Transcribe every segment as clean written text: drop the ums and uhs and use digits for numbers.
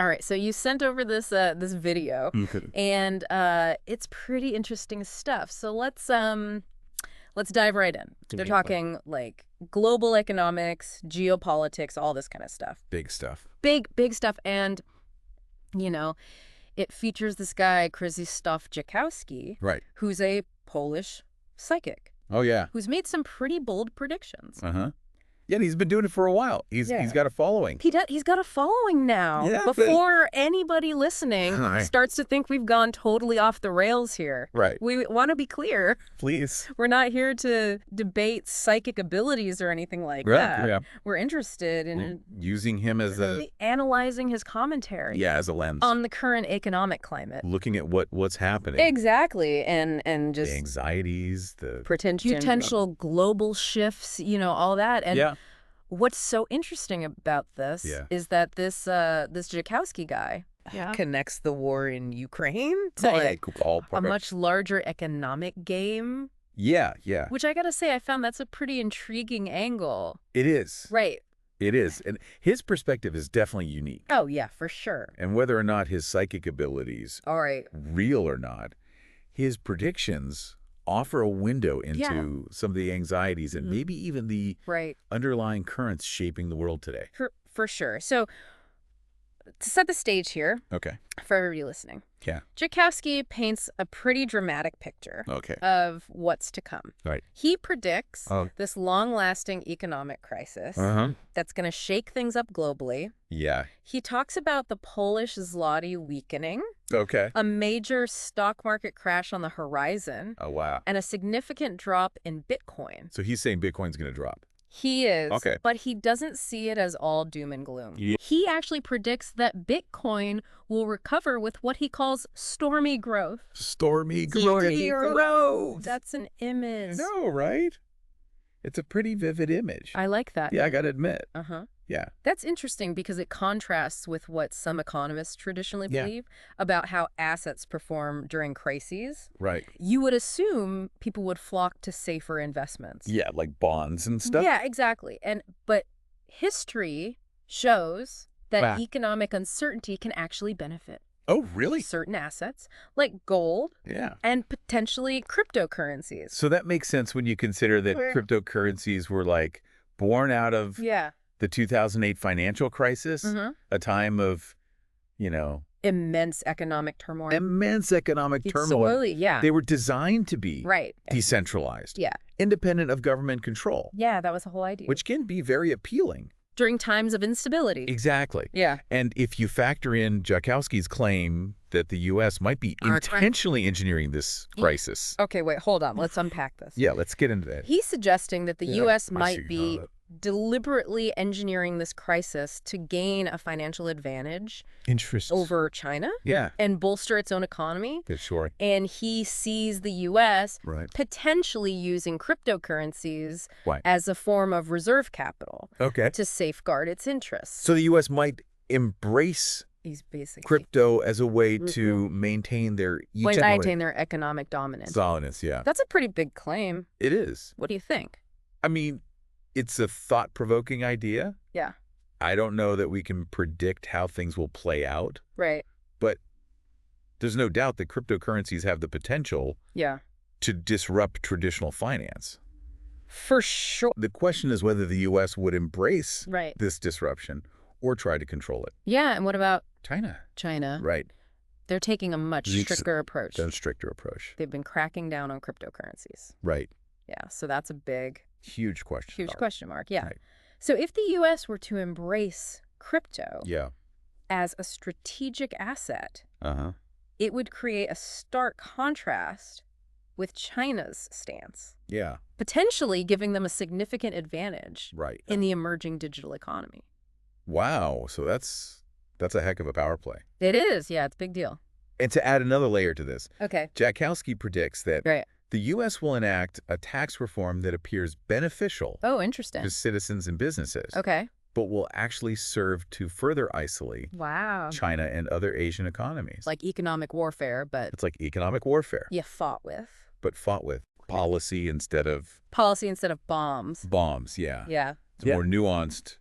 All right, so you sent over this this video, and it's pretty interesting stuff. So let's dive right in. They're talking like global economics, geopolitics, all this kind of stuff. Big stuff. Big stuff, and you know, it features this guy Krzysztof Jackowski, Right. who's a Polish psychic. Oh yeah. Who's made some pretty bold predictions. Yeah, and he's been doing it for a while. He's got a following. He's got a following now. Yeah, before anybody listening starts to think we've gone totally off the rails here. Right. We want to be clear. Please. We're not here to debate psychic abilities or anything like that. Yeah. We're interested in using him as analyzing his commentary. Yeah, as a lens on the current economic climate. Looking at what's happening. Exactly, and just the anxieties, the potential global shifts, all that. And what's so interesting about this is that this Jackowski guy connects the war in Ukraine to a much larger economic game. Yeah. Which I gotta say, I found that's a pretty intriguing angle. It is. Right. It is. And his perspective is definitely unique. Oh, yeah, for sure. And whether or not his psychic abilities are real or not, his predictions offer a window into some of the anxieties and maybe even the underlying currents shaping the world today. For sure. So to set the stage here for everybody listening, Jackowski paints a pretty dramatic picture of what's to come. Right. He predicts this long-lasting economic crisis that's going to shake things up globally. Yeah. He talks about the Polish zloty weakening. Okay. A major stock market crash on the horizon. Oh, wow. And a significant drop in Bitcoin. So he's saying Bitcoin's going to drop. He is, okay. But he doesn't see it as all doom and gloom. Yeah. He actually predicts that Bitcoin will recover with what he calls stormy growth. Stormy growth. That's an image. No, right? It's a pretty vivid image. I like that. Yeah, I got to admit. Yeah. That's interesting because it contrasts with what some economists traditionally believe about how assets perform during crises. Right. You would assume people would flock to safer investments. Yeah, like bonds and stuff. Yeah, exactly. But history shows that economic uncertainty can actually benefit. Oh, really? Certain assets, like gold and potentially cryptocurrencies. So that makes sense when you consider that cryptocurrencies were like born out of the 2008 financial crisis, a time of, immense economic turmoil. Absolutely, They were designed to be decentralized, independent of government control. Yeah, that was the whole idea. Which can be very appealing. During times of instability. Exactly. Yeah. And if you factor in Jackowski's claim that the U.S. might be intentionally engineering this crisis. Okay, wait, hold on. Let's unpack this. Yeah, let's get into that. He's suggesting that the U.S. might be deliberately engineering this crisis to gain a financial advantage over China and bolster its own economy. Sure. And he sees the U.S. potentially using cryptocurrencies as a form of reserve capital to safeguard its interests. So the U.S. might embrace crypto as a way to maintain their economic dominance. Yeah. That's a pretty big claim. It is. What do you think? I mean, it's a thought-provoking idea. Yeah. I don't know that we can predict how things will play out. Right. But there's no doubt that cryptocurrencies have the potential to disrupt traditional finance. For sure. The question is whether the U.S. would embrace this disruption or try to control it. Yeah, and what about China? Right. They're taking a much stricter approach. They've been cracking down on cryptocurrencies. Right. Yeah, so that's a big... Huge question mark, yeah. Right. So if the U.S. were to embrace crypto as a strategic asset, it would create a stark contrast with China's stance. Yeah. Potentially giving them a significant advantage in the emerging digital economy. Wow. So that's a heck of a power play. It is. Yeah, it's a big deal. And to add another layer to this, Jackowski predicts that the U.S. will enact a tax reform that appears beneficial to citizens and businesses, but will actually serve to further isolate China and other Asian economies. Like economic warfare, but... It's like economic warfare. Fought with. But fought with policy instead of... bombs. Bombs, yeah. Yeah. It's a more nuanced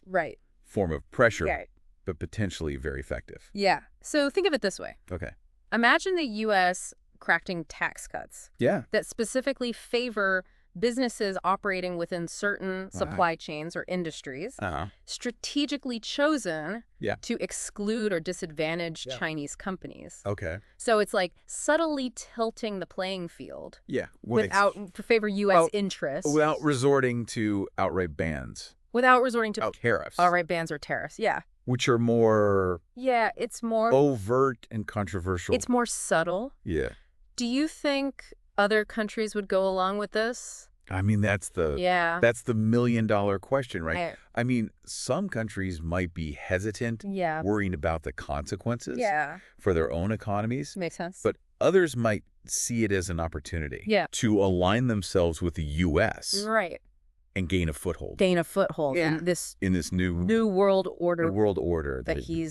form of pressure. but potentially very effective. Yeah. So think of it this way. Okay. Imagine the U.S. crafting tax cuts that specifically favor businesses operating within certain supply chains or industries, strategically chosen to exclude or disadvantage Chinese companies. Okay. So it's like subtly tilting the playing field. Yeah. To favor U.S. interests. Without resorting to outright bans. Without resorting to tariffs. Outright bans or tariffs, yeah. Which are more... Yeah, it's more... overt and controversial. It's more subtle. Yeah. Do you think other countries would go along with this? I mean, that's the million-dollar question, right? I mean, some countries might be hesitant, worrying about the consequences for their own economies. Makes sense. But others might see it as an opportunity to align themselves with the U.S. Right. And gain a foothold. In this new world order. That he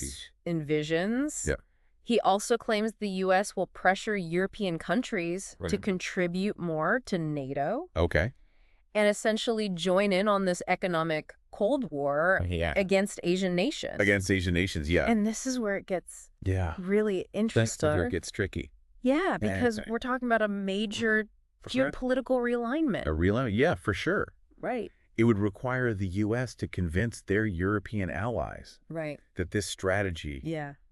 envisions. Yeah. He also claims the U.S. will pressure European countries to contribute more to NATO. Okay. And essentially join in on this economic Cold War against Asian nations. Against Asian nations, yeah. And this is where it gets really interesting. That's where it gets tricky. Yeah, because we're talking about a major geopolitical realignment. A realignment, yeah, for sure. Right. It would require the U.S. to convince their European allies that this strategy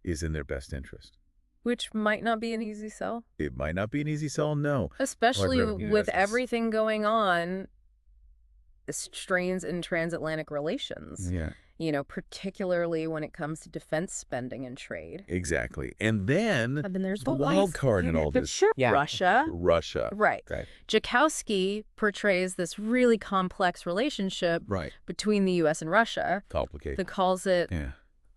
is in their best interest. Which might not be an easy sell. It might not be an easy sell, no. Especially with everything going on, strains in transatlantic relations. Yeah. You know, particularly when it comes to defense spending and trade. Exactly. And then there's the wild card in all this. Sure. Yeah. Russia. Right. Jackowski portrays this really complex relationship between the U.S. and Russia. Complicated. That calls it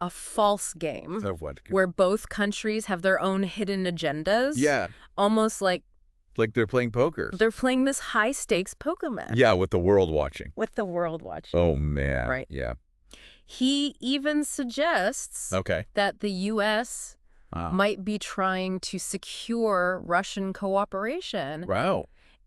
a false game. Of what? Where both countries have their own hidden agendas. Yeah. Almost like they're playing poker. They're playing this high-stakes poker match. Yeah, with the world watching. Oh, man. Right. Yeah. He even suggests that the U.S. might be trying to secure Russian cooperation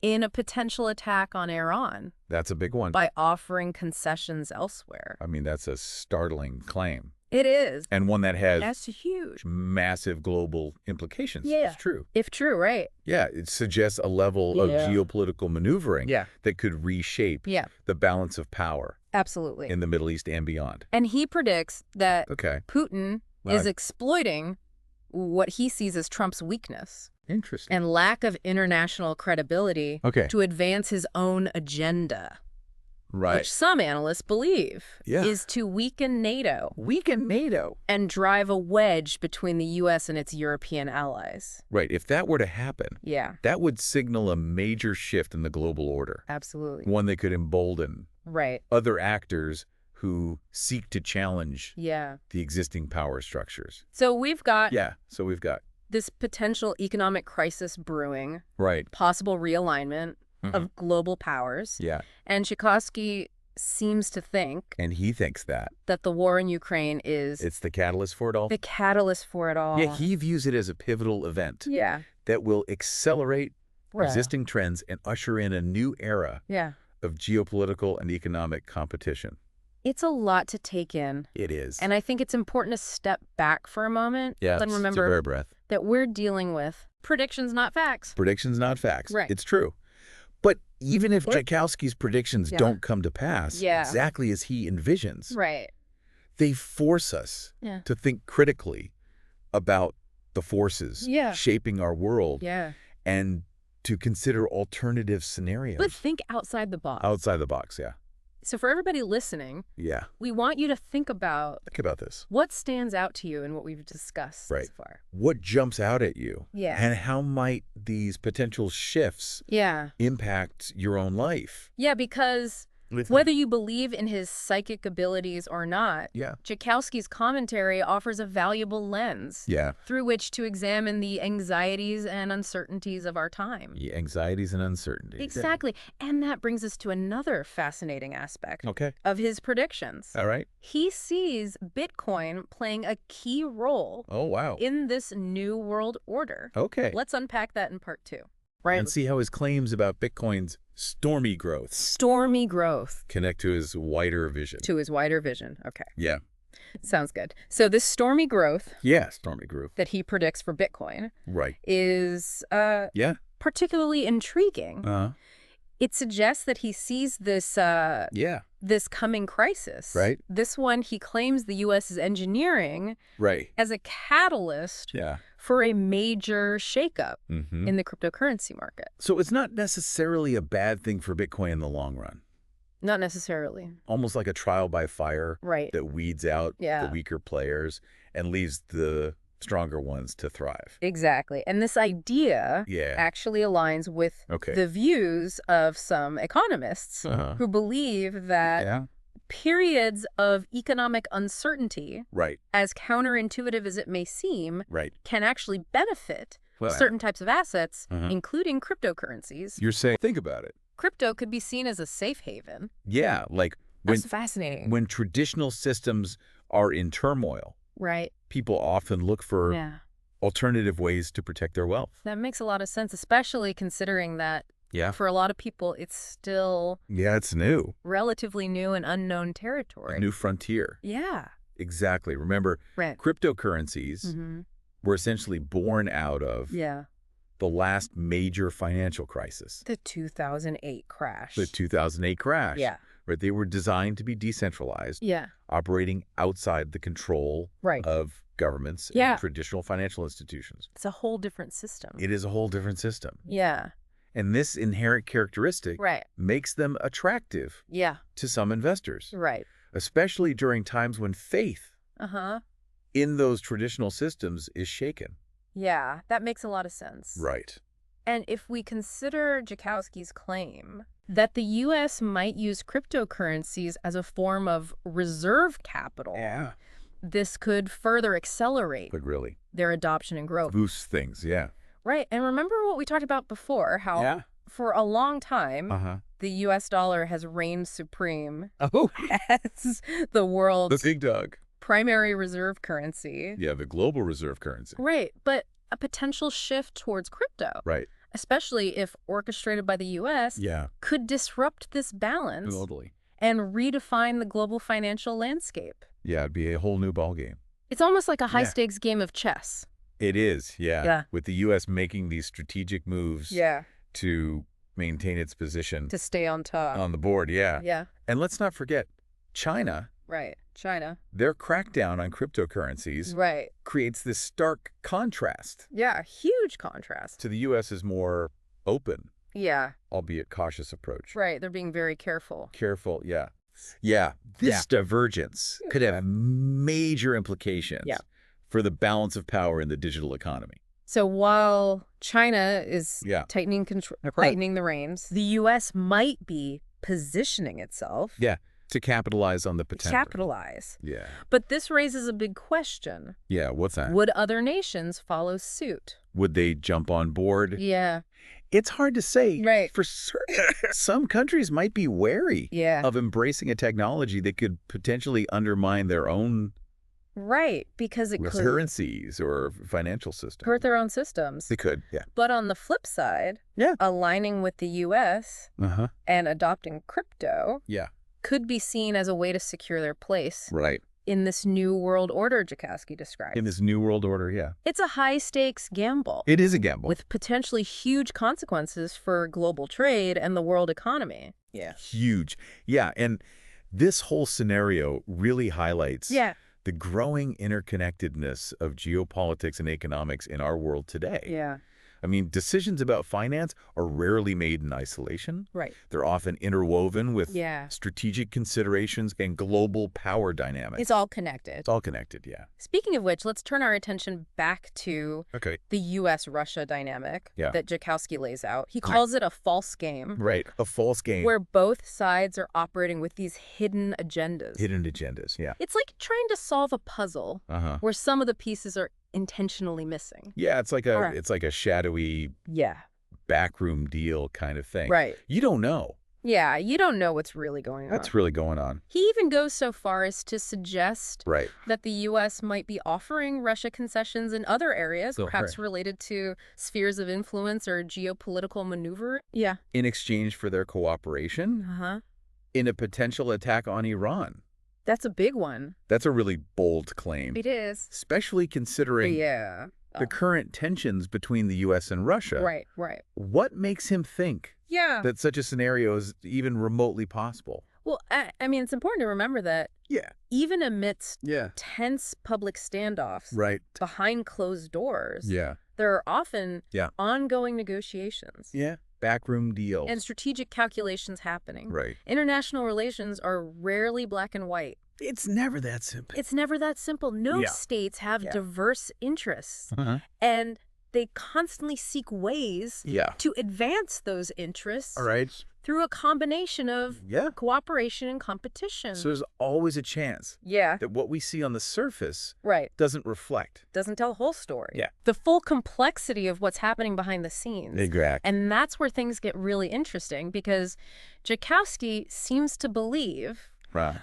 in a potential attack on Iran. That's a big one. By offering concessions elsewhere. I mean, that's a startling claim. It is. And one that has that's huge, massive global implications. Yeah. It's true. If true, right. Yeah, it suggests a level of geopolitical maneuvering that could reshape the balance of power. Absolutely. In the Middle East and beyond. And he predicts that Putin is exploiting what he sees as Trump's weakness. Interesting. And lack of international credibility to advance his own agenda. Right. Which some analysts believe is to weaken NATO. And drive a wedge between the U.S. and its European allies. Right. If that were to happen, that would signal a major shift in the global order. Absolutely. One that could embolden other actors who seek to challenge the existing power structures. So we've got this potential economic crisis brewing. Right. Possible realignment of global powers. Yeah. And Jackowski seems to think... And he thinks that the war in Ukraine is... It's the catalyst for it all? The catalyst for it all. Yeah, he views it as a pivotal event. Yeah. That will accelerate existing trends and usher in a new era of geopolitical and economic competition. It's a lot to take in. It is. And I think it's important to step back for a moment. Yeah, and remember to bear breath. That we're dealing with predictions, not facts. Predictions, not facts. Right. It's true. But even if Jackowski's predictions don't come to pass exactly as he envisions, they force us to think critically about the forces shaping our world and to consider alternative scenarios. But think outside the box. Outside the box, yeah. So for everybody listening, we want you to think about this. What stands out to you in what we've discussed so far. What jumps out at you? Yeah. And how might these potential shifts impact your own life? Yeah, because whether you believe in his psychic abilities or not, Jackowski's commentary offers a valuable lens through which to examine the anxieties and uncertainties of our time. The anxieties and uncertainties. Exactly. And that brings us to another fascinating aspect of his predictions. All right. He sees Bitcoin playing a key role in this new world order. Okay. Let's unpack that in part 2. Right. And see how his claims about Bitcoin's stormy growth connect to his wider vision. Okay. Yeah. Sounds good. So this stormy growth. Yeah, stormy growth. That he predicts for Bitcoin. Right. Is particularly intriguing. It suggests that he sees this this coming crisis. Right. This one he claims the U.S. is engineering as a catalyst for a major shakeup in the cryptocurrency market. So it's not necessarily a bad thing for Bitcoin in the long run. Not necessarily. Almost like a trial by fire that weeds out the weaker players and leaves the stronger ones to thrive. Exactly. And this idea actually aligns with the views of some economists who believe that periods of economic uncertainty, as counterintuitive as it may seem, can actually benefit certain types of assets, including cryptocurrencies. You're saying, think about it. Crypto could be seen as a safe haven. Yeah, like that's fascinating. When traditional systems are in turmoil, people often look for alternative ways to protect their wealth. That makes a lot of sense, especially considering that for a lot of people, it's still it's new, relatively new and unknown territory. A new frontier. Yeah. Exactly. Remember, cryptocurrencies were essentially born out of the last major financial crisis. The 2008 crash. The 2008 crash. Yeah. Right. They were designed to be decentralized, operating outside the control of governments and traditional financial institutions. It's a whole different system. It is a whole different system. Yeah. And this inherent characteristic makes them attractive to some investors. Right. Especially during times when faith in those traditional systems is shaken. Yeah, that makes a lot of sense. Right. And if we consider Jackowski's claim that the U.S. might use cryptocurrencies as a form of reserve capital, this could further accelerate their adoption and growth. Boost things, Right. And remember what we talked about before, how for a long time, the U.S. dollar has reigned supreme as the world's big dog primary reserve currency. Yeah, the global reserve currency. Right. But a potential shift towards crypto. Right. Especially if orchestrated by the U.S., could disrupt this balance and redefine the global financial landscape. Yeah, it'd be a whole new ballgame. It's almost like a high-stakes game of chess. It is, with the U.S. making these strategic moves to maintain its position. To stay on top. On the board, Yeah. And let's not forget, China. Right, China. Their crackdown on cryptocurrencies creates this stark contrast. Yeah, huge contrast. To the U.S.'s more open, albeit cautious approach. Right, they're being very careful. Careful, This divergence could have major implications for the balance of power in the digital economy. So while China is tightening the reins, the U.S. might be positioning itself. To capitalize on the potential. Yeah. But this raises a big question. Yeah, what's that? Would other nations follow suit? Would they jump on board? Yeah. It's hard to say. Right. For certain, some countries might be wary of embracing a technology that could potentially undermine their own because it could currencies or financial systems. Hurt their own systems. They could, But on the flip side, aligning with the U.S. And adopting crypto could be seen as a way to secure their place in this new world order Jackowski described. In this new world order, It's a high-stakes gamble. It is a gamble. With potentially huge consequences for global trade and the world economy. Huge. And this whole scenario really highlights the growing interconnectedness of geopolitics and economics in our world today. I mean, decisions about finance are rarely made in isolation. They're often interwoven with strategic considerations and global power dynamics. It's all connected. It's all connected, Speaking of which, let's turn our attention back to the U.S.-Russia dynamic that Jackowski lays out. He calls it a false game. A false game. Where both sides are operating with these hidden agendas. Hidden agendas, It's like trying to solve a puzzle where some of the pieces are intentionally missing. It's like a shadowy backroom deal kind of thing. You don't know. You don't know what's really going on. That's really going on. He even goes so far as to suggest that the U.S. might be offering Russia concessions in other areas, perhaps related to spheres of influence or geopolitical maneuver. In exchange for their cooperation in a potential attack on Iran. That's a big one. That's a really bold claim. It is. Especially considering the current tensions between the U.S. and Russia. Right, right. What makes him think that such a scenario is even remotely possible? Well, I mean, it's important to remember that even amidst tense public standoffs behind closed doors, there are often ongoing negotiations. Yeah. Backroom deals. And strategic calculations happening. Right. International relations are rarely black and white. It's never that simple. It's never that simple. No states have diverse interests. And they constantly seek ways to advance those interests through a combination of cooperation and competition. So there's always a chance that what we see on the surface doesn't reflect. Doesn't tell the whole story. The full complexity of what's happening behind the scenes. Exactly. And that's where things get really interesting, because Jackowski seems to believe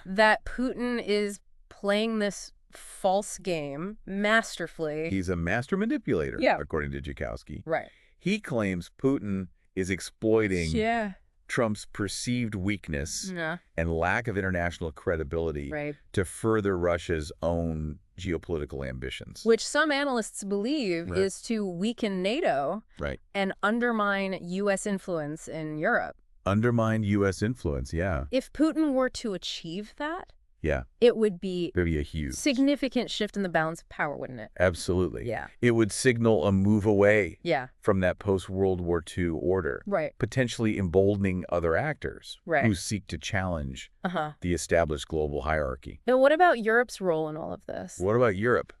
that Putin is playing this false game masterfully. He's a master manipulator, according to Jackowski. Right. He claims Putin is exploiting Trump's perceived weakness and lack of international credibility to further Russia's own geopolitical ambitions. Which some analysts believe is to weaken NATO and undermine U.S. influence in Europe. Undermine U.S. influence, If Putin were to achieve that, it would be a huge significant shift in the balance of power, wouldn't it? Absolutely. It would signal a move away from that post-World War II order, potentially emboldening other actors who seek to challenge the established global hierarchy. And what about Europe's role in all of this? What about Europe?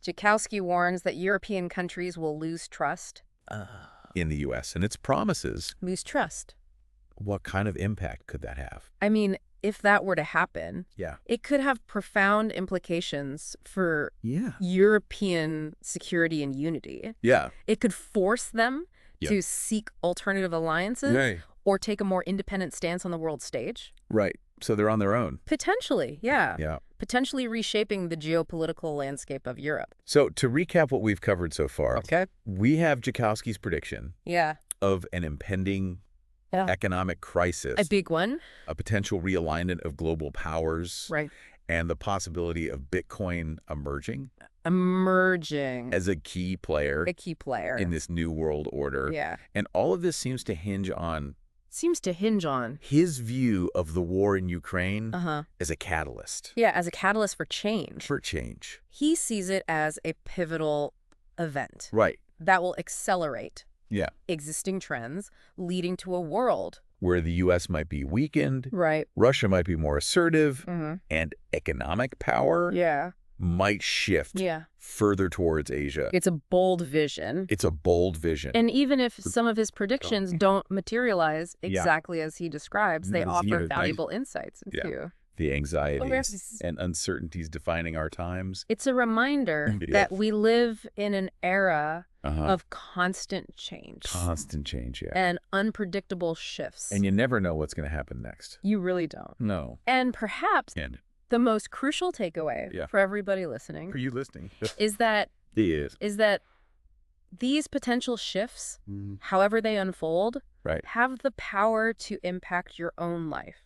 Jackowski warns that European countries will lose trust in the U.S. and its promises. Lose trust. What kind of impact could that have? I mean, if that were to happen, it could have profound implications for European security and unity. It could force them to seek alternative alliances or take a more independent stance on the world stage. Right. So they're on their own. Potentially, potentially reshaping the geopolitical landscape of Europe. So to recap what we've covered so far, we have Jackowski's prediction of an impending economic crisis. A big one. A potential realignment of global powers. And the possibility of Bitcoin emerging. As a key player. In this new world order. And all of this seems to hinge on his view of the war in Ukraine as a catalyst. As a catalyst for change. He sees it as a pivotal event. That will accelerate existing trends, leading to a world where the U.S. might be weakened, Russia might be more assertive, and economic power might shift further towards Asia. It's a bold vision. And even if some of his predictions don't materialize exactly as he describes, they offer valuable insights into the anxieties and uncertainties defining our times. It's a reminder that we live in an era of constant change. And unpredictable shifts. And you never know what's going to happen next. You really don't. No. And perhaps the most crucial takeaway for everybody listening. For you listening. is that these potential shifts, however they unfold, have the power to impact your own life.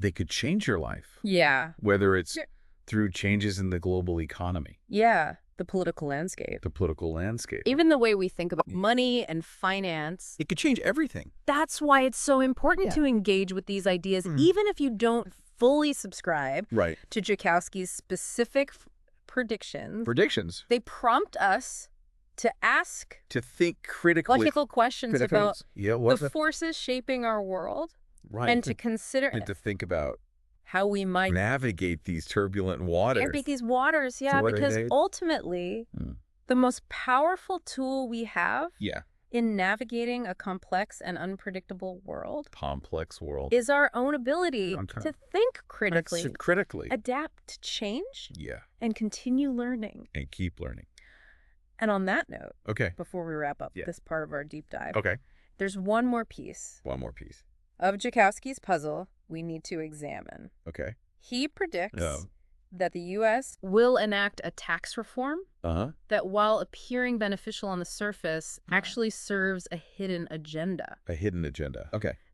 They could change your life. Whether it's through changes in the global economy. The political landscape. Even the way we think about money and finance. It could change everything. That's why it's so important to engage with these ideas, even if you don't fully subscribe to Jackowski's specific predictions. They prompt us to ask. To think critically. Logical questions about the forces shaping our world. And to consider. And to think about how we might navigate these turbulent waters. Because ultimately, the most powerful tool we have in navigating a complex and unpredictable world is our own ability to think critically, adapt to change, and continue learning. And keep learning. And on that note, before we wrap up this part of our deep dive, there's one more piece of Jackowski's puzzle we need to examine. He predicts that the U.S. will enact a tax reform that, while appearing beneficial on the surface, actually serves a hidden agenda.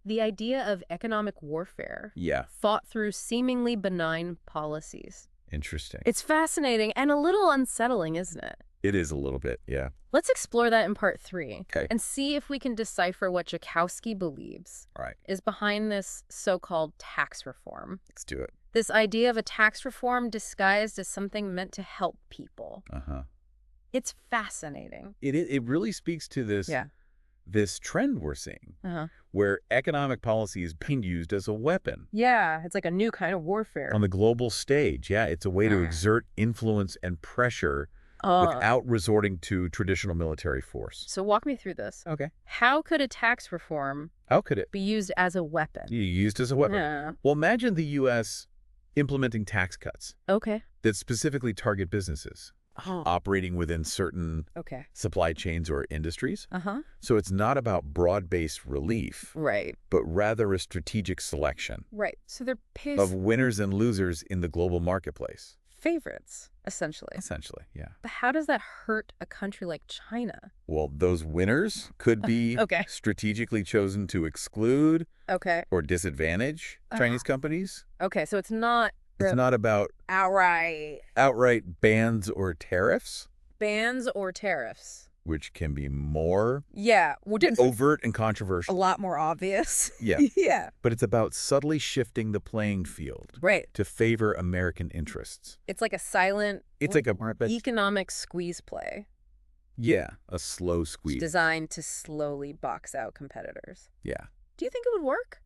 The idea of economic warfare. Yeah. Fought through seemingly benign policies. Interesting. It's fascinating and a little unsettling, isn't it? It is a little bit, yeah. Let's explore that in part 3. Okay. And see if we can decipher what Jackowski believes is behind this so-called tax reform. Let's do it. This idea of a tax reform disguised as something meant to help people. It's fascinating. It really speaks to this trend we're seeing, where economic policy is being used as a weapon. Yeah, it's like a new kind of warfare. On the global stage, yeah, it's a way to exert influence and pressure without resorting to traditional military force. So walk me through this. Okay. How could a tax reform be used as a weapon? Used as a weapon? Yeah. Well, imagine the U.S. implementing tax cuts that specifically target businesses operating within certain supply chains or industries. So it's not about broad-based relief, but rather a strategic selection So they're of winners and losers in the global marketplace. Favorites, essentially. Essentially, yeah. But how does that hurt a country like China? Well, those winners could be strategically chosen to exclude or disadvantage Chinese companies. So it's not about outright bans or tariffs. Bans or tariffs. Which can be more overt and controversial. A lot more obvious. Yeah. But it's about subtly shifting the playing field to favor American interests. It's like a silent economic squeeze play. Yeah, a slow squeeze. It's designed to slowly box out competitors. Yeah. Do you think it would work?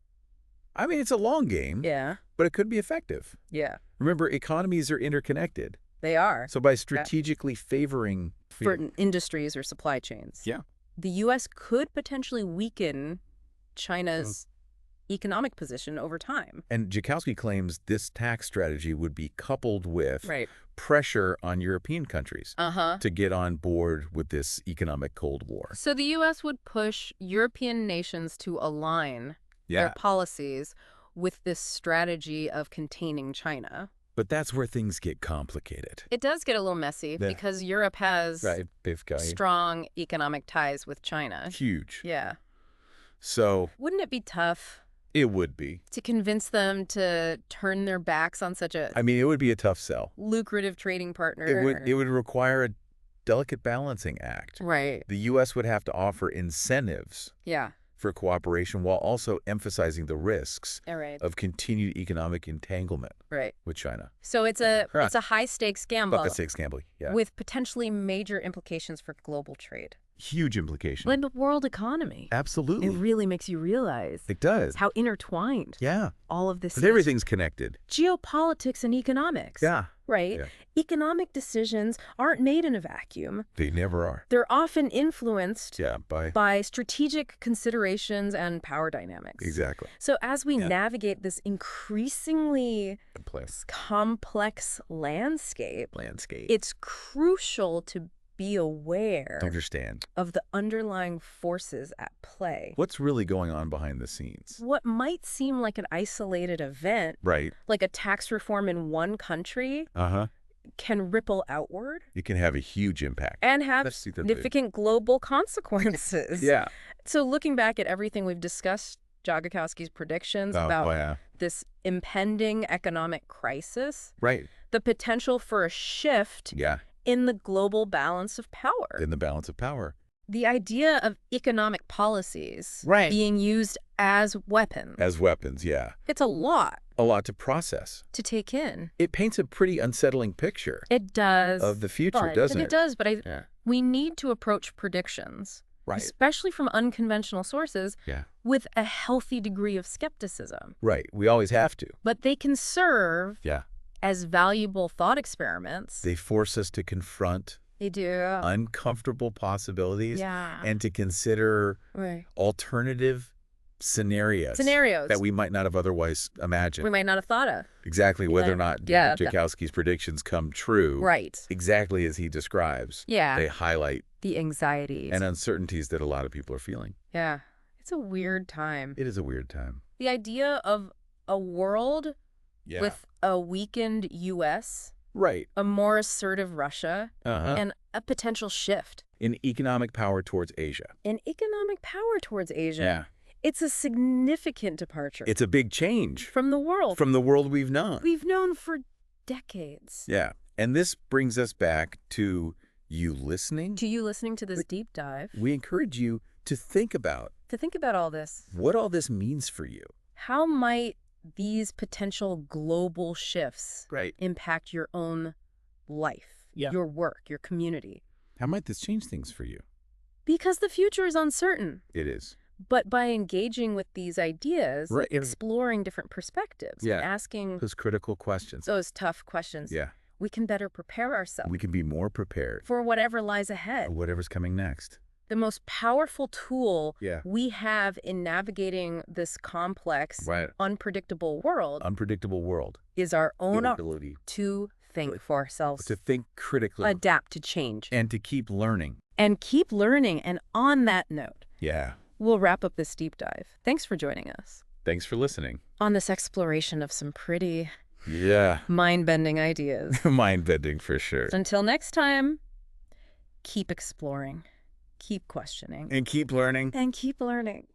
I mean, it's a long game. Yeah. But it could be effective. Yeah. Remember, economies are interconnected. They are. So by strategically favoring certain industries or supply chains, the U.S. could potentially weaken China's economic position over time. And Jackowski claims this tax strategy would be coupled with pressure on European countries to get on board with this economic Cold War. So the U.S. would push European nations to align their policies with this strategy of containing China. But that's where things get complicated. It does get a little messy because Europe has strong economic ties with China. Huge. Yeah. So wouldn't it be tough? It would be. To convince them to turn their backs on such a... I mean, it would be a tough sell. Lucrative trading partner. It would require a delicate balancing act. Right. The U.S. would have to offer incentives. Yeah. For cooperation while also emphasizing the risks of continued economic entanglement with China. So it's a high-stakes gamble. High-stakes gamble, yeah. With potentially major implications for global trade. Huge implications. And the world economy. Absolutely. It really makes you realize. It does. How intertwined. Yeah. All of this is. Everything's connected. Geopolitics and economics. Yeah. Right? Yeah. Economic decisions aren't made in a vacuum. They never are. They're often influenced by strategic considerations and power dynamics. Exactly. So as we navigate this increasingly complex landscape, it's crucial to be aware of the underlying forces at play. What's really going on behind the scenes? What might seem like an isolated event, like a tax reform in one country, can ripple outward. It can have a huge impact. And have significant global consequences. Yeah. So looking back at everything we've discussed, Jackowski's predictions about this impending economic crisis, the potential for a shift in the global balance of power. The idea of economic policies being used as weapons. It's a lot. A lot to process. To take in. It paints a pretty unsettling picture. It does. Of the future, doesn't it? It does, but we need to approach predictions, especially from unconventional sources, with a healthy degree of skepticism. Right. We always have to. But they can serve as valuable thought experiments. They force us to confront uncomfortable possibilities and to consider alternative scenarios that we might not have otherwise imagined. We might not have thought of. Exactly, whether or not Jackowski's predictions come true. Exactly as he describes. They highlight the anxieties and uncertainties that a lot of people are feeling. Yeah. It's a weird time. It is a weird time. The idea of a world with a weakened U.S., a more assertive Russia, and a potential shift in economic power towards Asia. Yeah. It's a significant departure. It's a big change. From the world. From the world we've known. We've known for decades. Yeah. And this brings us back to you listening. To you listening to this deep dive. We encourage you to think about. To think about all this. What all this means for you. How might these potential global shifts impact your own life, your work, your community? How might this change things for you? Because the future is uncertain. It is. But by engaging with these ideas, exploring different perspectives, and asking those critical questions, those tough questions, we can better prepare ourselves. We can be more prepared for whatever lies ahead. Or whatever's coming next. The most powerful tool we have in navigating this complex, unpredictable world is our own ability to think for ourselves. To think critically. Adapt to change. And to keep learning. And on that note, we'll wrap up this deep dive. Thanks for joining us. Thanks for listening. On this exploration of some pretty mind-bending ideas. Mind-bending for sure. So until next time, keep exploring, keep questioning. And keep learning. And keep learning.